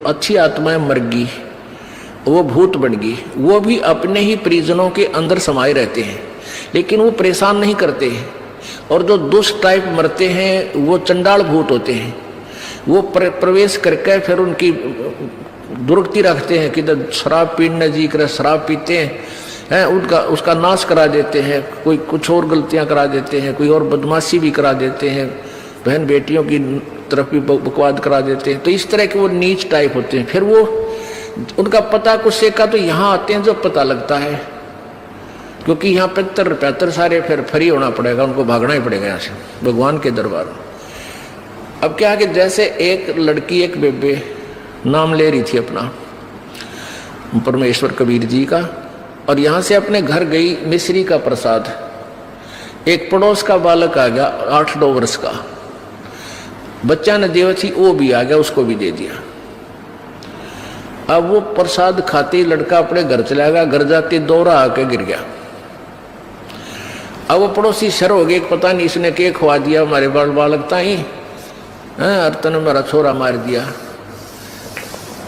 अच्छी आत्माएं मर गई, वो भूत बन गई, वो भी अपने ही परिजनों के अंदर समाये रहते हैं, लेकिन वो परेशान नहीं करते हैं। और जो दुष्ट टाइप मरते हैं वो चंडाल भूत होते हैं, वो प्रवेश करके फिर उनकी दुर्गति रखते हैं कि शराब पीने जी कर शराब पीते हैं, उनका उसका नाश करा देते हैं, कोई कुछ और गलतियां करा देते हैं, कोई और बदमाशी भी करा देते हैं, बहन बेटियों की तरफ भी बकवाद करा देते हैं। तो इस तरह के वो नीच टाइप होते हैं। फिर वो उनका पता कुछ से का तो यहाँ आते हैं जब पता लगता है, क्योंकि यहाँ पैतर सारे फिर फ्री होना पड़ेगा, उनको भागना ही पड़ेगा यहाँ से भगवान के दरबार में। अब क्या है कि जैसे एक लड़की एक बेबे नाम ले रही थी अपना परमेश्वर कबीर जी का, और यहाँ से अपने घर गई मिश्री का प्रसाद, एक पड़ोस का बालक आ गया 8-9 वर्ष का, बच्चा ने देव थी वो भी आ गया, उसको भी दे दिया। अब वो प्रसाद खाते लड़का अपने घर चला गया, घर जाते दौरा आके गिर गया। अब वो पड़ोसी शर हो गए, पता नहीं इसने क्या खवा दिया हमारे बालक ताई, अर्तन मेरा छोरा मार दिया।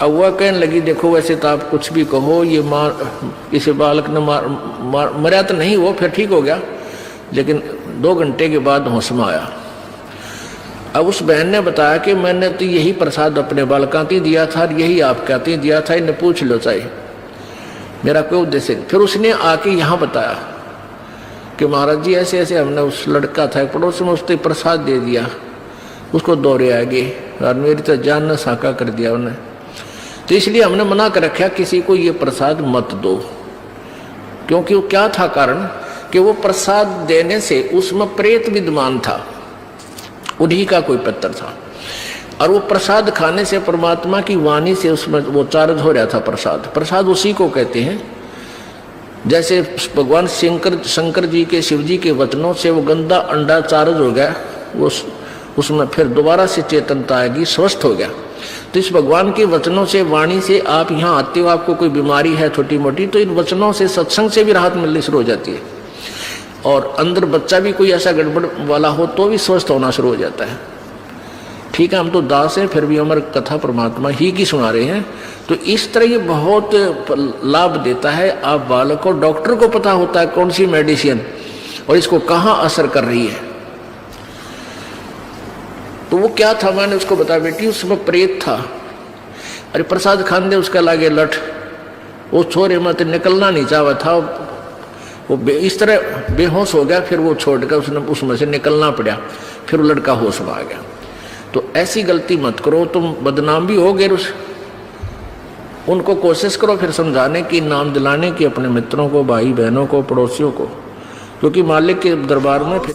अब वह कहने लगी देखो वैसे तो आप कुछ भी कहो, ये इसे बालक ने मरा तो नहीं, वो फिर ठीक हो गया, लेकिन 2 घंटे के बाद होश में आया। अब उस बहन ने बताया कि मैंने तो यही प्रसाद अपने बालकों को दिया था, यही आप कहते दिया था, इन्हें पूछ लो चाहे मेरा कोई उद्देश्य। फिर उसने आके यहाँ बताया कि महाराज जी ऐसे ऐसे हमने उस लड़का था पड़ोस में, उसने प्रसाद दे दिया, उसको दौरे आ गए और मेरी तो जान न साका कर दिया उन्हें, तो इसलिए हमने मना कर रखा किसी को ये प्रसाद मत दो। क्योंकि वो क्या था कारण कि वो प्रसाद देने से उसमें प्रेत विद्यमान था, उन्हीं का कोई पत्थर था, और वो प्रसाद खाने से परमात्मा की वाणी से उसमें वो चार्ज हो रहा था। प्रसाद उसी को कहते हैं, जैसे भगवान शंकर जी के शिव जी के वचनों से वो गंदा अंडा चार्ज हो गया, वो उसमें फिर दोबारा से चेतनता आएगी, स्वस्थ हो गया। तो इस भगवान के वचनों से वाणी से आप यहाँ आते हो, आपको कोई बीमारी है छोटी मोटी, तो इन वचनों से सत्संग से भी राहत मिलनी शुरू हो जाती है, और अंदर बच्चा भी कोई ऐसा गड़बड़ वाला हो तो भी स्वस्थ होना शुरू हो जाता है। ठीक है, हम तो दास हैं, फिर भी हमारी कथा परमात्मा ही की सुना रहे हैं। तो इस तरह ये बहुत लाभ देता है। आप बालक को, डॉक्टर को पता होता है कौन सी मेडिसिन और इसको कहाँ असर कर रही है। तो वो क्या था, मैंने उसको बताया बेटी उसमें प्रेत था, अरे प्रसाद खान दे उसका लागे लठ, वो छोरे मत निकलना नहीं चाहा था, वो इस तरह बेहोश हो गया, फिर वो छोड़कर उसने उसमें से निकलना पड़ा, फिर वो लड़का होश में आ गया। तो ऐसी गलती मत करो, तुम बदनाम भी हो गए। उनको कोशिश करो फिर समझाने की, नाम दिलाने की अपने मित्रों को, भाई बहनों को, पड़ोसियों को, क्योंकि मालिक के दरबार में फिर